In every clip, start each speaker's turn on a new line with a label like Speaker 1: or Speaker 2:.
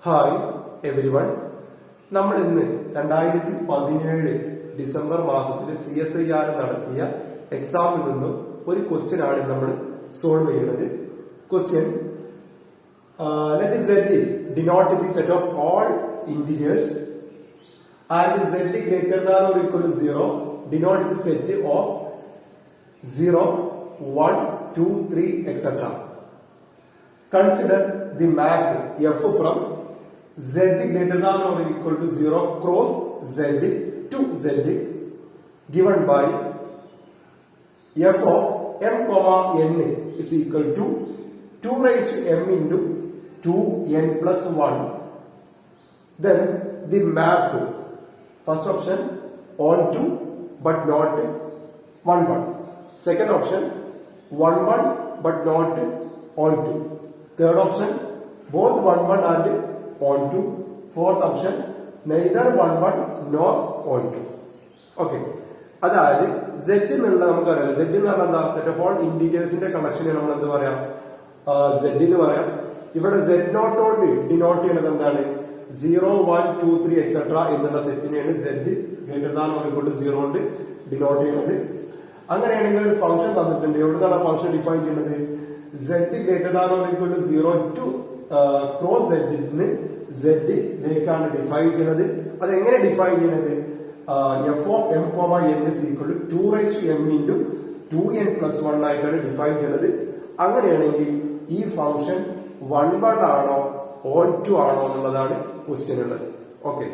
Speaker 1: Hi every one. നമ്മൾ ഇന്ന് 2017 December മാസത്തിൽ CSIR നടത്തിയ എക്സാമിൽ നിന്നും ഒരു ക്വസ്റ്റ്യൻ ആണ് നമ്മൾ സോൾവ് ചെയ്യുന്നത്. Question, let Z denote the set of all integers and Z greater than or equal to 0 denote the set of 0, 1, 2, 3, etc. Consider the map F from Z greater than or equal to 0 cross Z to Z given by F of m comma n is equal to 2 raised to m into 2n plus 1. Then the map, first option on to but not 1 1. Second option 1 1 but not on to. Third option both 1 1 and on to. Fourth option neither 1 1 nor on to. Okay. അതായത് Z എന്നുള്ള നമുക്കറിയാം. Z എന്ന് പറഞ്ഞാൽ എന്താ? Set of all ഇന്റീജേഴ്സിന്റെ കളക്ഷനെ നമ്മൾ എന്ത് പറയാം? Z എന്ന് പറയാം. ഇവിടെ Z നോട്ട് കൊണ്ട് ഡിനോട്ട് ചെയ്യുന്നത് എന്താണ്? 0, 1, 2, 3 എക്സെട്ര എന്നുള്ള സെറ്റിനെയാണ് Z greater than or equal to 0 കൊണ്ട് ഡിനോട്ട് ചെയ്യുന്നത്. അങ്ങനെയാണെങ്കിൽ ഒരു ഫംഗ്ഷൻ തന്നിട്ടുണ്ട്. എവിടുന്നാണ് ആ ഫംഗ്ഷൻ ഡിഫൈൻ ചെയ്യുന്നത്? Z greater than or equal to 0 to cross Z Z ലേക്കാണ് ഡിഫൈൻ ചെയ്യുന്നത്. അതെങ്ങനെ ഡിഫൈൻ ചെയ്യുന്നത്? F of m comma n is equal to 2 raised to m into 2n plus 1 ആയിട്ടാണ് ഡിഫൈൻ ചെയ്യുന്നത്. അങ്ങനെയാണെങ്കിൽ ഈ ഫംഗ്ഷൻ 1 1 ആണോ ഓൺ ടു ആണോ എന്നുള്ളതാണ് ക്വസ്റ്റ്യൻ ഉള്ളത്. ഓക്കെ,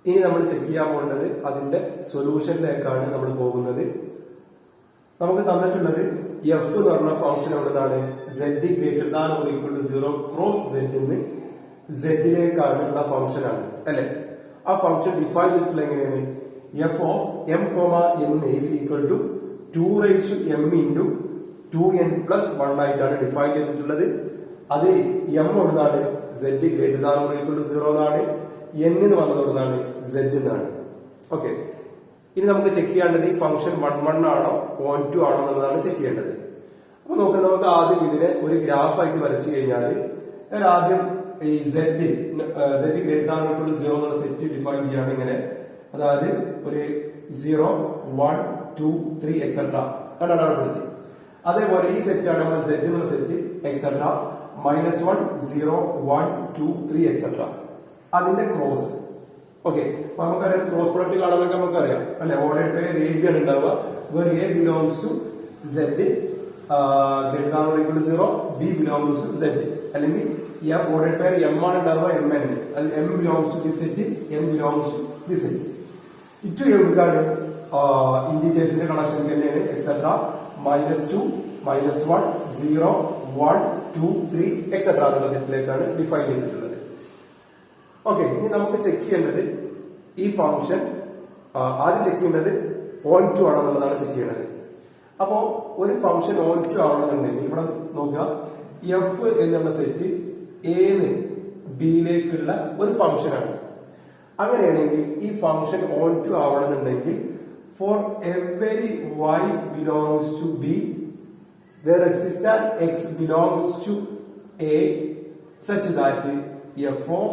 Speaker 1: ഇനി നമ്മൾ ചെക്ക് ചെയ്യാൻ പോകുന്നത് അതിന്റെ സൊല്യൂഷനിലേക്കാണ് നമ്മൾ പോകുന്നത്. നമുക്ക് തന്നിട്ടുള്ളത് F എന്ന് പറഞ്ഞ ഫംഗ്ഷൻ എവിടുന്നാണ്? Z greater than or equal to 0 cross Z നിന്ന് Z ലേക്കാണ് ഉള്ള ഫംഗ്ഷൻ ആണ് അല്ലെ? ആ ഫംഗ്ഷൻ ഡിഫൈൻ ചെയ്തിട്ടുള്ള എങ്ങനെയാണ്? F of m comma n is equal to 2 raised to m into 2n plus 1 ആയിട്ടാണ് ഡിഫൈൻ ചെയ്തിട്ടുള്ളത്. അത് m എവിടുന്നാണ്? Z greater than or equal to 0 എന്നാണ്. n എന്ന് പറഞ്ഞത് എവിടുന്നാണ്? Z എന്നാണ്. ഓക്കെ, ഇനി നമുക്ക് ചെക്ക് ചെയ്യേണ്ടത് ഈ ഫംഗ്ഷൻ 1 1 ആണോ ഓൺ ടു ആണോ എന്നുള്ളതാണ് ചെക്ക് ചെയ്യേണ്ടത്. അപ്പൊ നമുക്ക് ആദ്യം ഇതിനെ ഒരു ഗ്രാഫ് ആയിട്ട് വരച്ചു കഴിഞ്ഞാൽ ഞാൻ ആദ്യം ഈ Z greater than or equal to 0 എന്നുള്ള സെറ്റ് ഡിഫൈൻ ചെയ്യാണ് ഇങ്ങനെ. അതായത് ഒരു 0, 1, 2, 3 എക്സെട്ര അടയാളപ്പെടുത്തി. അതേപോലെ ഈ സെറ്റാണ് നമ്മുടെ Z എന്നുള്ള സെറ്റ് എക്സെട്ര -1, 0, 1, 2, 3 എക്സെട്ര അതിന്റെ ക്രോസ്. ഓക്കെ, അപ്പൊ നമുക്കറിയാം ക്രോസ് പ്രൊഡക്റ്റ് കാണുമ്പോൾ നമുക്കറിയാം അല്ലെ? ഓർഡർ പെയർ എ ബി ആണ് ഉണ്ടാവുക. Where A belongs to Z greater than or equal to 0, B belongs to Z. അല്ലെങ്കിൽ ഈ ഓർഡർ പെയർ എം ആണ് ഉണ്ടാവുക, എം എൻ. അത് M belongs to the set, N belongs to the set. ഇറ്റു എവിടുക്കാണ്? ഇന്റീജേഴ്സിന്റെ കണക്ഷൻ തന്നെയാണ് എക്സെട്ര -2, -1, 0, 1, 2, 3 എക്സെട്ര എന്നുള്ള സെറ്റിലേക്കാണ് ഡിഫൈൻ ചെയ്തിട്ടുള്ളത്. ഓക്കെ, ഇനി നമുക്ക് ചെക്ക് ചെയ്യേണ്ടത് ഈ ഫംഗ്ഷൻ ആദ്യം ചെക്ക് ചെയ്യേണ്ടത് ഓൺ ടു ആണോ എന്നുള്ളതാണ് ചെക്ക് ചെയ്യേണ്ടത്. അപ്പോ ഒരു ഫംഗ്ഷൻ ഓൺ ടു ആവണമെന്നുണ്ടെങ്കിൽ ഇവിടെ നോക്കുക, എഫ് എന്നുള്ള സെറ്റ് എന്ന് ബിയിലേക്കുള്ള ഒരു ഫംഗ്ഷനാണ്. അങ്ങനെയാണെങ്കിൽ ഈ ഫംഗ്ഷൻ ഓൺ ടു ആവണമെന്നുണ്ടെങ്കിൽ for every y belongs to b there exists an x belongs to a such that f of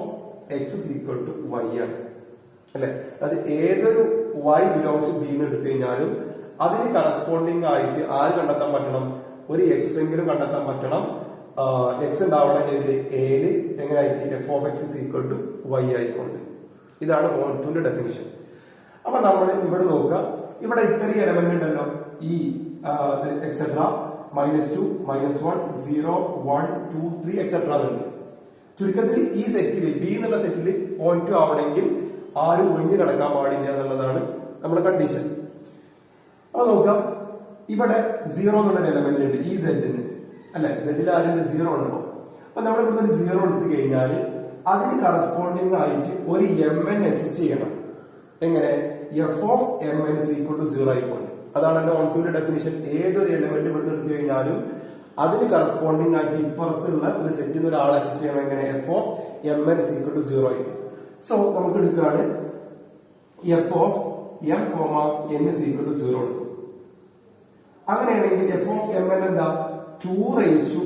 Speaker 1: x is equal to y ആണ് അല്ലെ? അത് ഏതൊരു y belongs to b എന്ന് എടുത്തു കഴിഞ്ഞാലും അതിന് കറസ്പോണ്ടിങ് ആയിട്ട് ആര് കണ്ടെത്താൻ പറ്റണം? ഒരു എക്സ് എങ്കിലും കണ്ടെത്താൻ പറ്റണം. എക്സ് ഉണ്ടാവണമെങ്കിൽ എയില് എങ്ങനെയായിരിക്കും? f of x is equal to y ആയിക്കൊണ്ട്. ഇതാണ് ഓൺ ടുന്റെ ഡെഫിനിഷൻ. അപ്പൊ നമ്മൾ ഇവിടെ നോക്കുക, ഇവിടെ ഇത്രയും എലമെന്റ് ഉണ്ടല്ലോ, ഈ എക്സെട്ര -2, -1, 0, 1, 2, 3 എക്സെട്ര ഉണ്ട്. ചുരുക്കത്തിൽ ഈ സെറ്റില് ബി എന്നുള്ള സെറ്റില് ഓൺ ടു ആവണമെങ്കിൽ ആരും ഒഴിഞ്ഞു കിടക്കാൻ പാടില്ല എന്നുള്ളതാണ് നമ്മുടെ കണ്ടീഷൻ. അപ്പൊ നോക്കാം, ഇവിടെ 0 എന്നുള്ള എലമെന്റ് ഉണ്ട് ഈ സെറ്റിന് അല്ലെ? സെറ്റിൽ ആരുണ്ട്? 0 ഉണ്ടോ? അപ്പൊ നമ്മൾ ഇവിടുന്ന് ഒരു 0 എടുത്തു കഴിഞ്ഞാൽ അതിന് കറസ്പോണ്ടിങ് ആയിട്ട് ഒരു mn എക്സിസ്റ്റ് ചെയ്യണം. എങ്ങനെ? f of mn is equal to 0 ആയിക്കൊണ്ട്. അതാണ് എന്റെ ഓൺ ടുവിന്റെ ഡെഫിനിഷൻ. ഏതൊരു എലമെന്റ് ഇവിടുന്ന് എടുത്തു കഴിഞ്ഞാലും അതിന് കറസ്പോണ്ടിങ് ആയിട്ട് ഇപ്പുറത്തുള്ള ഒരു സെറ്റിൽ ഒരാൾ എക്സിസ്റ്റ് ചെയ്യണം. എങ്ങനെ? f of mn is equal to 0 ആയിട്ട്. സോ നമുക്ക് എടുക്കുകയാണ് f of m comma n is equal to 0 എടുത്തു. അങ്ങനെയാണെങ്കിൽ f of mn എന്താ? 2 raised to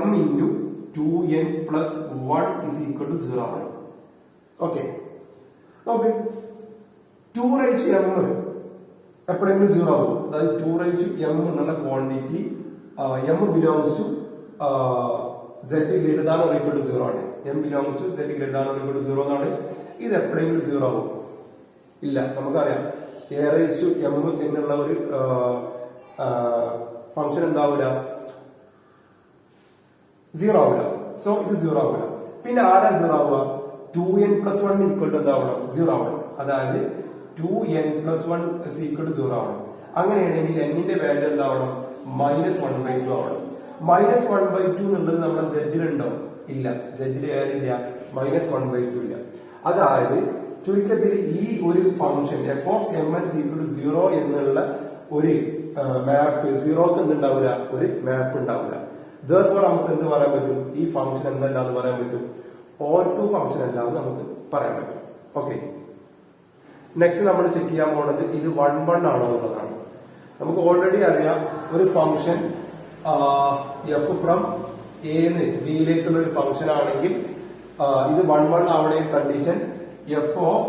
Speaker 1: m into 2n plus 1 is equal to 0 ആണ്. Okay, okay, 2 raised to m എപ്പോഴെങ്കിലും 0 ആവും. അതായത് 2 raised to m എന്നുള്ള quantity m belongs to z greater than or equal to 0 ആണ്. m belongs to z greater than or equal to 0 എന്നാണ്. ഇത് എപ്പോഴെങ്കിലും 0 ആവും? ഇല്ല, നമുക്കറിയാം a raised to m എന്നുള്ള ഒരു ഫംഗ്ഷൻ എന്താവില്ല, 0 ആവില്ല. സോ ഇത് 0 ആവില്ല. പിന്നെ ആരാ 0 ആവുക? 2n plus 1 equal to എന്താവണം? 0 ആവണം. അതായത് 2n plus 1 is equal to 0 ആവണം. അങ്ങനെയാണെങ്കിൽ n ന്റെ വാല്യൂ എന്താവണം? -1/2 ആവണം. -1/2 എന്നുള്ളത് നമ്മുടെ z ഉണ്ടാവും? ഇല്ല, z ആരില്ല, -1/2 ഇല്ല. അതായത് ചുരുക്കത്തിൽ ഈ ഒരു function f of mn is equal to 0 എന്നുള്ള ഒരു മാപ്പ് 0ക്ക് എന്തുണ്ടാവില്ല, ഒരു മാപ്പ് ഉണ്ടാവില്ല. therefore നമുക്ക് എന്ത് പറയാൻ പറ്റും? ഈ ഫംഗ്ഷൻ എന്തല്ലാന്ന് പറയാൻ പറ്റും? ഓൺടു ഫംഗ്ഷൻ അല്ലാന്ന് നമുക്ക് പറയാൻ പറ്റും. ഓക്കെ, നെക്സ്റ്റ് നമ്മൾ ചെക്ക് ചെയ്യാൻ പോകുന്നത് ഇത് 1 ആണോ എന്നുള്ളതാണ്. നമുക്ക് ഓൾറെഡി അറിയാം ഒരു ഫംഗ്ഷൻ എഫ് ഫ്രം എന്ന് ബിയിലേക്കുള്ള ഒരു ഫംഗ്ഷൻ ആണെങ്കിൽ ഇത് 1 ആവണ condition F of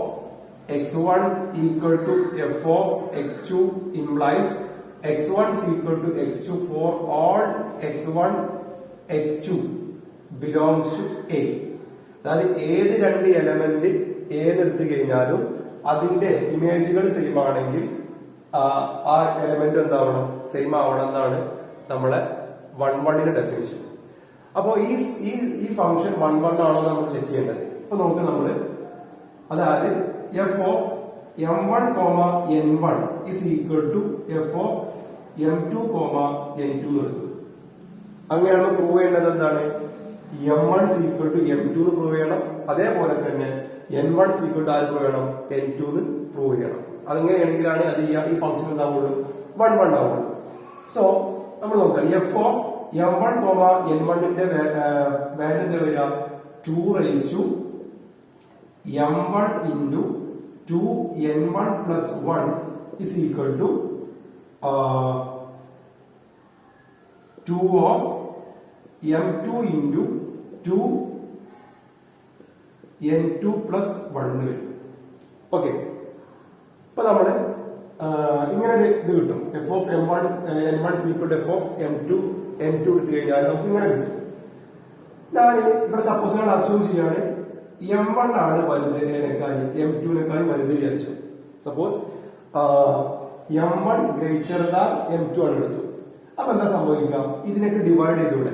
Speaker 1: x1 equal to F of x2 implies x1 is equal to x2 for all x1 x2 belongs to a. അതായത് ഏത് രണ്ട് എലമെന്റ് ഏതെടുത്തു കഴിഞ്ഞാലും അതിന്റെ ഇമേജുകൾ സെയിം ആണെങ്കിൽ ആ എലമെന്റ് എന്താവണം? സെയിം ആവണം എന്നാണ് നമ്മളെ 1 ഡെഫിനിഷൻ. അപ്പോ ഈ ഫംഗ്ഷൻ 1 ആണോ നമ്മൾ ചെക്ക് ചെയ്യേണ്ടത്. ഇപ്പൊ നോക്ക് നമ്മള്, അതായത് F of m1, n1 is equal to f of m2, n2 എടുത്തു. അങ്ങനെയാണ് പ്രൂവ് ചെയ്യേണ്ടത്. എന്താണ്? m1 is equal to m2 എന്ന് പ്രൂവ് ചെയ്യണം. അതേപോലെ തന്നെ n1 is equal to ആര് പ്രൂവ് ചെയ്യണം? n2 എന്ന് പ്രൂവ് ചെയ്യണം. അതെങ്ങനെയാണെങ്കിലാണ് അത് ഈ ഫംഗ്ഷൻ എന്താവുള്ളൂ? 1 ആവുള്ളൂ. സോ നമ്മൾ നോക്കാം, എഫ് ഓഫ് m1, n1 ന്റെ വാല്യൂ എന്താ വരിക? 2 raised to m1 into 2n1 plus 1 is equal to 2 of m2 into 2n2 plus 1 എന്ന് വരും. ഓക്കെ, ഇപ്പൊ നമ്മള് ഇങ്ങനെ ഇത് കിട്ടും. F of m1 n1 is equal to f of m2 n2 എടുത്തു കഴിഞ്ഞാൽ നമുക്ക് ഇങ്ങനെ കിട്ടും. ഞാൻ ഇവിടെ സപ്പോസ് ഞാൻ അസ്യൂം ചെയ്യാണ് m1 ആണ് വലുതിനേക്കാളും m2 വലുത് വിചാരിച്ചു. Suppose m1 greater than m2 ആണ് എടുത്തു. അപ്പൊ എന്താ സംഭവിക്കുക? ഇതിനൊക്കെ ഡിവൈഡ് ചെയ്തൂടെ?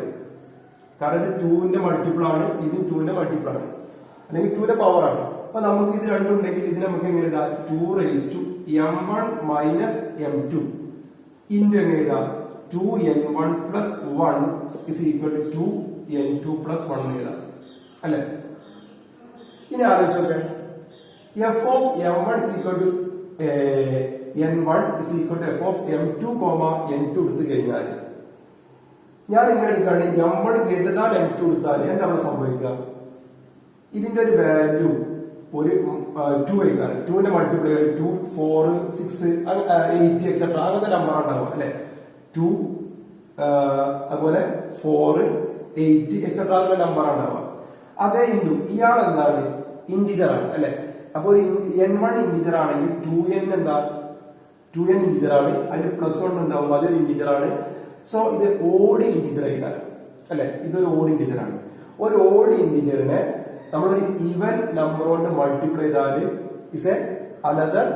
Speaker 1: കാരണം ഇത് 2ന്റെ മൾട്ടിപ്പിൾ ആണ്, ഇതും 2ന്റെ മൾട്ടിപ്പിൾ ആണ്, അല്ലെങ്കിൽ 2ന്റെ പവർ ആണ്. അപ്പൊ നമുക്ക് ഇത് രണ്ടും ഉണ്ടെങ്കിൽ ഇതിന് നമുക്ക് എങ്ങനെ എഴുതാം? 2 raised to m1 minus m2 into എങ്ങനെ എഴുതാം? 2n1 plus 1 is equal to 2n2 plus 1 എന്ന് എഴുതാം, അല്ലെ? ഇനി ആലോചിച്ചോക്കെ, F of m1 is equal to n1 is equal to f of m2, n2 എടുത്തു കഴിഞ്ഞാൽ ഞാൻ ഇങ്ങനെ എടുക്കുകയാണ്, m1 ഗ്രേറ്റർ ദാൻ m2 എടുത്താൽ എന്താണ് സംഭവിക്കുക? ഇതിന്റെ ഒരു വാല്യൂ ഒരു 2 ആയിക്കാറ്. 2ന്റെ മൾട്ടിപ്ലൈ 2, 4, 6, 8 എക്സെട്ര അങ്ങനത്തെ നമ്പർ ഉണ്ടാവുക, അല്ലെ? 2 അതുപോലെ 4, 8 എക്സെട്ര അങ്ങനത്തെ നമ്പർ ഉണ്ടാവുക. അതേ ഇൻഡു ഇയാൾ എന്താണ്? ഇന്റിജർ ആണ്, അല്ലെ? അപ്പൊ ഒരു n1 ഇന്റിജർ ആണെങ്കിൽ 2n എന്താ? 2n ഇന്റിജർ ആണ്, അതിൽ പ്ലസ് 1 എന്താവും? അതൊരു ഇന്റിജർ ആണ്. സോ ഇത് ഓഡ് ഇന്റിജർ ആയിക്കാരം, അല്ലെ? ഇതൊരു ഓഡ് ഇന്റിജർ ആണ്. ഒരു ഓഡ് ഇന്റിജറിനെ നമ്മളൊരു ഈവൻ നമ്പർ കൊണ്ട് മൾട്ടിപ്ലൈ ചെയ്താൽ is A another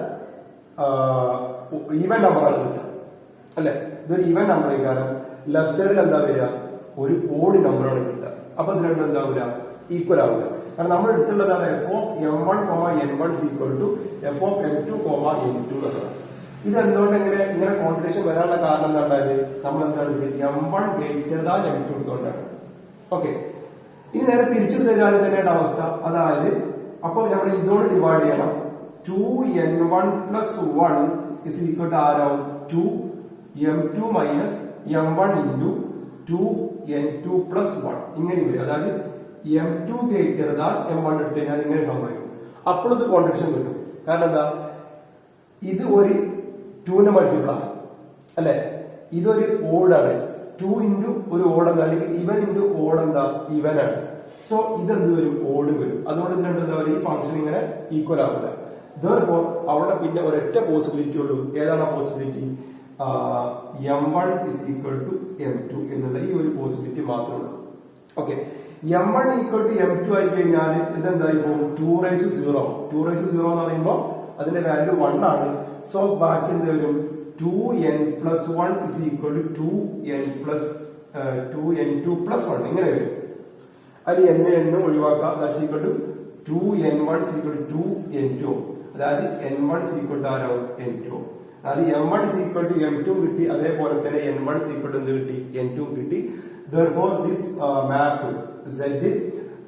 Speaker 1: even number ആണ് കിട്ടുക, അല്ലെ? ഇതൊരു ഈവൻ നമ്പർ ആയിക്കാരം. ലെഫ്റ്റ് സൈഡിൽ എന്താ വരിക? ഒരു ഓഡ് നമ്പർ ആണ് കിട്ടുക. അപ്പൊ ഇത് രണ്ടും എന്താവില്ല? ഈക്വൽ ആവില്ല. കാരണം നമ്മൾ എടുത്തുള്ളതാണ് F of m1, n1 is equal to F of m2, n2 എന്നുള്ളത്. ഇത് എന്തുകൊണ്ട് ഇങ്ങനെ കോൺട്രഡിക്ഷൻ വരാനുള്ള കാരണം എന്താ ഉണ്ടായത്? നമ്മൾ എന്താണ് m1 greater than m2 എടുത്തുകൊണ്ടാണ്. Okay, ഇനി നേരെ തിരിച്ചെടുത്ത് കഴിഞ്ഞാൽ തന്നെയാണ് അവസ്ഥ. അതായത് അപ്പൊ നമ്മൾ ഇതോട് ഡിവൈഡ് ചെയ്യണം. 2n1 plus 1 is equal to ആരാവും? 2m2 minus m1 into 2n2 plus 1 ഇങ്ങനെ വരും. അതായത് m2 ഗ്രേറ്റർ ദാൻ m1 എടുത്തു കഴിഞ്ഞാൽ ഇങ്ങനെ സംഭവിക്കും. അപ്പോൾ ഇത് കോൺട്രഡിക്ഷൻ കിട്ടും. കാരണം എന്താ? ഇത് ഒരു 2ന്റെ മൾട്ടിപ്പിൾ ആണ്, അല്ലെ? ഇതൊരു ഓഡ് ആണ്, 2 ഇൻറ്റു ഒരു ഓഡ് എന്താ, അല്ലെങ്കിൽ ഇവൻ ഇൻറ്റു ഓഡ് എന്താ, ഇവൻ ആണ്. സോ ഇതെന്ത് വരും, ഓടും വരും. അതുകൊണ്ട് ഇതിനെന്താ പറയുക, ഈ ഫംഗ്ഷൻ ഇങ്ങനെ ഈക്വൽ ആവില്ല. Therefore അവിടെ പിന്നെ ഒരൊറ്റ പോസിബിലിറ്റി ഉള്ളൂ. ഏതാണ് ആ possibility? m1 is equal to m2 എന്നുള്ള ഈ ഒരു പോസിബിലിറ്റി മാത്രമേ ഉള്ളൂ. Okay, m1 equal to m2 ആയി കഴിഞ്ഞാൽ ഇതെന്തായി പോകും, 2⁻0. 2⁻0 എന്ന് പറയുമ്പോൾ അതിന്റെ വാല്യൂ 1 ആണ്. സോ ബാക്കി എന്ത് വരും, 2n+1 is equal to 2n2+1 ഇങ്ങനെ വരും. അതിൽ n ഒഴിവാക്കാം. That's equal to 2n1 is equal to 2n2. അതായത് n1 is equal to ആരാവും, n2. അതായത് m1 is equal to m2 കിട്ടി, അതേപോലെ തന്നെ n1 is equal to എന്ത് കിട്ടി, n2 കിട്ടി. Therefore this map z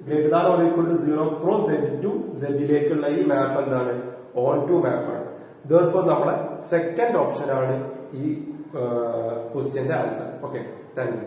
Speaker 1: greater than or equal to 0 cross z to z ലേക്കുള്ള ഈ മാപ്പ് എന്താണ്, ഓൺ ടു മാപ്പ് ആണ്. Therefore നമ്മളെ സെക്കൻഡ് ഓപ്ഷൻ ആണ് ഈ ക്വസ്റ്റ്യന്റെ ആൻസർ. Okay, thank you.